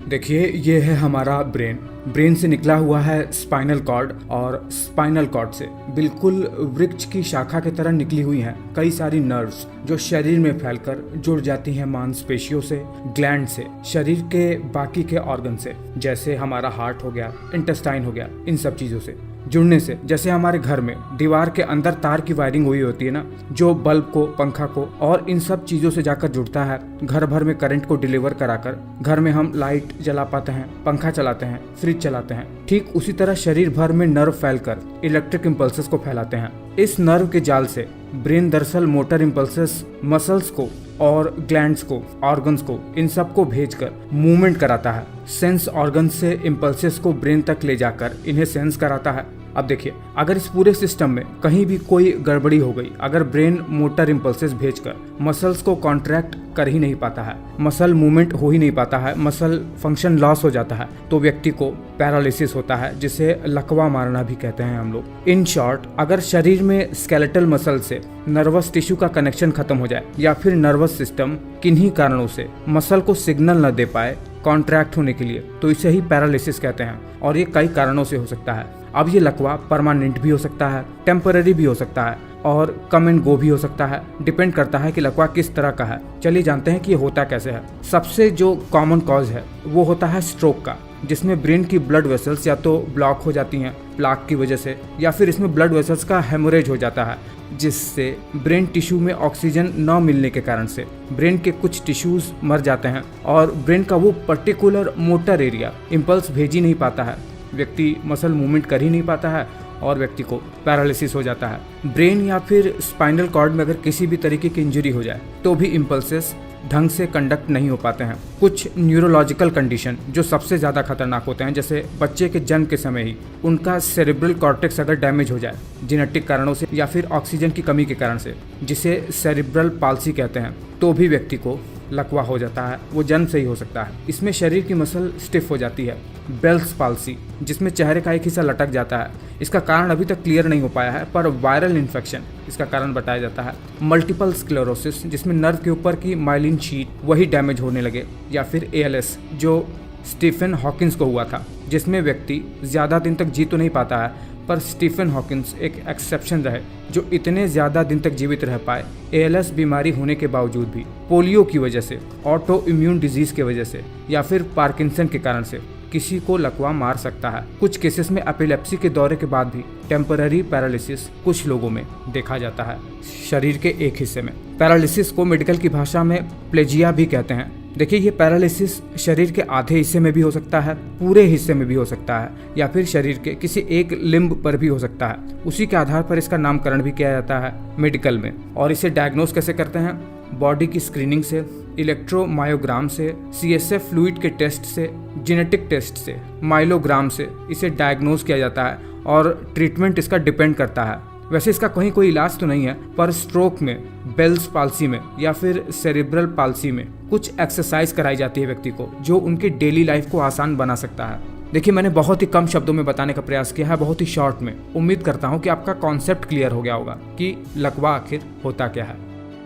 देखिए, ये है हमारा ब्रेन। ब्रेन से निकला हुआ है स्पाइनल कॉर्ड, और स्पाइनल कॉर्ड से बिल्कुल वृक्ष की शाखा की तरह निकली हुई हैं कई सारी नर्व्स जो शरीर में फैलकर जुड़ जाती हैं मांसपेशियों से, ग्लैंड से, शरीर के बाकी के ऑर्गन से, जैसे हमारा हार्ट हो गया, इंटेस्टाइन हो गया, इन सब चीजों से जुड़ने से। जैसे हमारे घर में दीवार के अंदर तार की वायरिंग हुई होती है ना, जो बल्ब को, पंखा को और इन सब चीजों से जाकर जुड़ता है, घर भर में करंट को डिलीवर कराकर घर में हम लाइट जला पाते हैं, पंखा चलाते हैं, फ्रिज चलाते हैं। ठीक उसी तरह शरीर भर में नर्व फैलकर इलेक्ट्रिक इम्पल्सेस को फैलाते हैं। इस नर्व के जाल से ब्रेन दरअसल मोटर इम्पल्सेस मसल्स को और ग्लैंड्स को, ऑर्गन्स को, इन सब को भेजकर मूवमेंट कराता है। सेंस ऑर्गन से इम्पल्सेस को ब्रेन तक ले जाकर इन्हें सेंस कराता है। अब देखिए, अगर इस पूरे सिस्टम में कहीं भी कोई गड़बड़ी हो गई, अगर ब्रेन मोटर इम्पल्सेस भेजकर मसल्स को कॉन्ट्रैक्ट कर ही नहीं पाता है, मसल मूवमेंट हो ही नहीं पाता है, मसल फंक्शन लॉस हो जाता है, तो व्यक्ति को पैरालिसिस होता है, जिसे लकवा मारना भी कहते हैं हम लोग। इन शॉर्ट, अगर शरीर में स्केलेटल मसल से नर्वस टिश्यू का कनेक्शन खत्म हो जाए, या फिर नर्वस सिस्टम किन्हीं कारणों से मसल को सिग्नल न दे पाए कॉन्ट्रैक्ट होने के लिए, तो इसे ही पैरालिसिस कहते हैं। और ये कई कारणों से हो सकता है। अब ये लकवा परमानेंट भी हो सकता है, टेम्पररी भी हो सकता है, और कम एंड गो भी हो सकता है। डिपेंड करता है कि लकवा किस तरह का है। चलिए जानते हैं कि ये होता कैसे है। सबसे जो कॉमन कॉज है वो होता है स्ट्रोक का, जिसमें ब्रेन की ब्लड वेसल्स या तो ब्लॉक हो जाती हैं प्लाक की वजह से, या फिर इसमें ब्लड वेसल्स का हेमोरेज हो जाता है, जिससे ब्रेन टिश्यू में ऑक्सीजन न मिलने के कारण से ब्रेन के कुछ टिश्यूज मर जाते हैं, और ब्रेन का वो पर्टिकुलर मोटर एरिया इम्पल्स भेज ही नहीं पाता है, व्यक्ति मसल मूवमेंट कर ही नहीं पाता है, और व्यक्ति को पैरालिसिस हो जाता है। ब्रेन या फिर स्पाइनल कॉर्ड में अगर किसी भी तरीके की इंजरी हो जाए तो भी इम्पल्सेस ढंग से कंडक्ट नहीं हो पाते हैं। कुछ न्यूरोलॉजिकल कंडीशन जो सबसे ज़्यादा खतरनाक होते हैं, जैसे बच्चे के जन्म के समय ही उनका सेरेब्रल कॉर्टेक्स अगर डैमेज हो जाए जेनेटिक कारणों से या फिर ऑक्सीजन की कमी के कारण से, जिसे सेरेब्रल पाल्सी कहते हैं, तो भी व्यक्ति को लकवा हो जाता है। वो जन्म से ही हो सकता है। इसमें शरीर की मसल स्टिफ हो जाती है। बेल्स पाल्सी, जिसमें चेहरे का एक हिस्सा लटक जाता है, इसका कारण अभी तक क्लियर नहीं हो पाया है, पर वायरल इन्फेक्शन इसका कारण बताया जाता है। मल्टीपल स्क्लेरोसिस, जिसमें नर्व के ऊपर की माइलिन शीट वही डैमेज होने लगे, या फिर ALS जो स्टीफन हॉकिंस को हुआ था, जिसमें व्यक्ति ज़्यादा दिन तक जी तो नहीं पाता है, पर स्टीफन हॉकिंस एक एक्सेप्शन रहे जो इतने ज़्यादा दिन तक जीवित रह पाए ALS बीमारी होने के बावजूद भी। पोलियो की वजह से, ऑटो इम्यून डिजीज़ की वजह से, या फिर पार्किंसन के कारण से किसी को लकवा मार सकता है। कुछ केसेस में एपिलेप्सी के दौरे के बाद भी टेम्पररी पैरालिसिस कुछ लोगों में देखा जाता है, शरीर के एक हिस्से में। पैरालिसिस को मेडिकल की भाषा में प्लेजिया भी कहते हैं। देखिए, ये पैरालिसिस शरीर के आधे हिस्से में भी हो सकता है, पूरे हिस्से में भी हो सकता है, या फिर शरीर के किसी एक लिम्ब पर भी हो सकता है। उसी के आधार पर इसका नामकरण भी किया जाता है मेडिकल में। और इसे डायग्नोस कैसे करते हैं? बॉडी की स्क्रीनिंग से, इलेक्ट्रोमायोग्राम से, CSF फ्लूइड के टेस्ट से, जेनेटिक टेस्ट से, माइलोग्राम से इसे डायग्नोस किया जाता है, और ट्रीटमेंट इसका डिपेंड करता है। वैसे इसका कहीं कोई इलाज तो नहीं है, पर स्ट्रोक में, बेल्स पाल्सी में या फिर सेरेब्रल पाल्सी में कुछ एक्सरसाइज कराई जाती है व्यक्ति को, जो उनकी डेली लाइफ को आसान बना सकता है। देखिए, मैंने बहुत ही कम शब्दों में बताने का प्रयास किया है, बहुत ही शॉर्ट में। उम्मीद करता हूँ कि आपका कॉन्सेप्ट क्लियर हो गया होगा कि लकवा आखिर होता क्या है।